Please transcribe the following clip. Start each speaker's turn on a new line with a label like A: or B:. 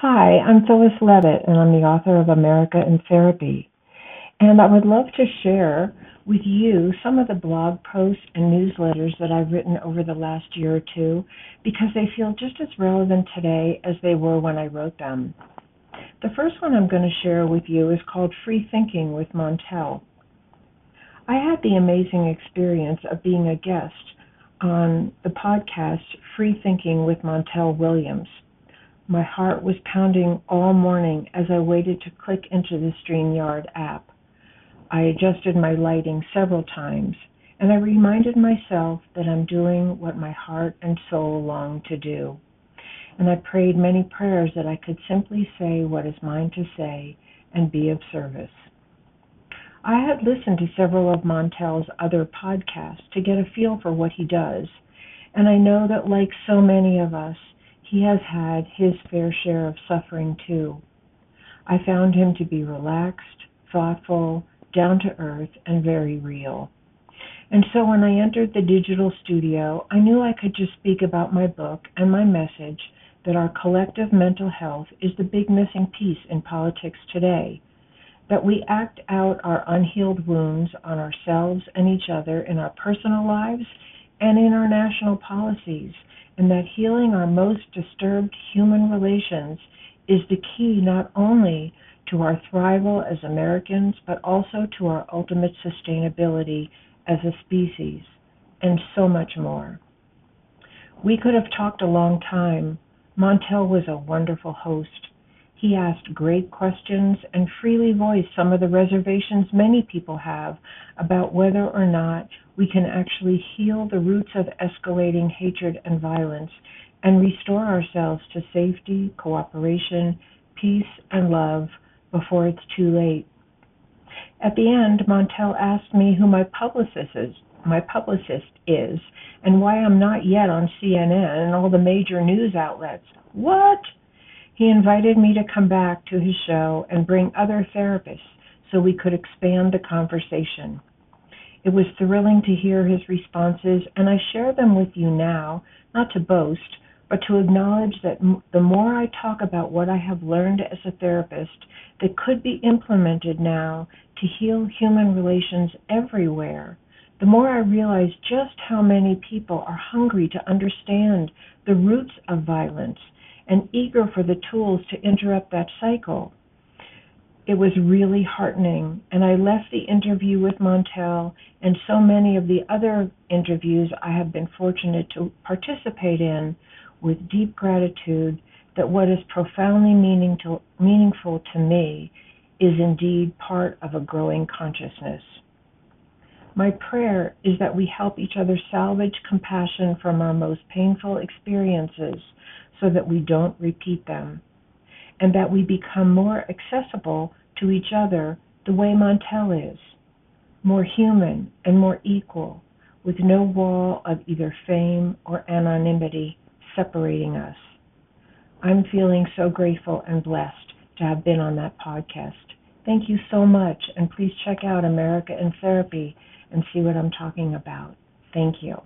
A: Hi, I'm Phyllis Levitt, and I'm the author of America in Therapy. And I would love to share with you some of the blog posts and newsletters that I've written over the last year or two because they feel just as relevant today as they were when I wrote them. The first one I'm going to share with you is called Free Thinking with Montel. I had the amazing experience of being a guest on the podcast Free Thinking with Montel Williams. My heart was pounding all morning as I waited to click into the StreamYard app. I adjusted my lighting several times, and I reminded myself that I'm doing what my heart and soul long to do. And I prayed many prayers that I could simply say what is mine to say and be of service. I had listened to several of Montel's other podcasts to get a feel for what he does, and I know that like so many of us, he has had his fair share of suffering too. I found him to be relaxed, thoughtful, down to earth, and very real. And so when I entered the digital studio, I knew I could just speak about my book and my message that our collective mental health is the big missing piece in politics today, that we act out our unhealed wounds on ourselves and each other in our personal lives and in our national policies, and that healing our most disturbed human relations is the key not only to our thrival as Americans, but also to our ultimate sustainability as a species, and so much more. We could have talked a long time. Montel was a wonderful host. He asked great questions and freely voiced some of the reservations many people have about whether or not we can actually heal the roots of escalating hatred and violence and restore ourselves to safety, cooperation, peace, and love before it's too late. At the end, Montel asked me who my publicist is and why I'm not yet on CNN and all the major news outlets. What? He invited me to come back to his show and bring other therapists so we could expand the conversation. It was thrilling to hear his responses, and I share them with you now, not to boast, but to acknowledge that the more I talk about what I have learned as a therapist that could be implemented now to heal human relations everywhere, the more I realize just how many people are hungry to understand the roots of violence and eager for the tools to interrupt that cycle. It was really heartening, and I left the interview with Montel and so many of the other interviews I have been fortunate to participate in with deep gratitude that what is profoundly meaningful to me is indeed part of a growing consciousness. My prayer is that we help each other salvage compassion from our most painful experiences so that we don't repeat them, and that we become more accessible to each other the way Montel is, more human and more equal, with no wall of either fame or anonymity separating us. I'm feeling so grateful and blessed to have been on that podcast. Thank you so much, and please check out America in Therapy and see what I'm talking about. Thank you.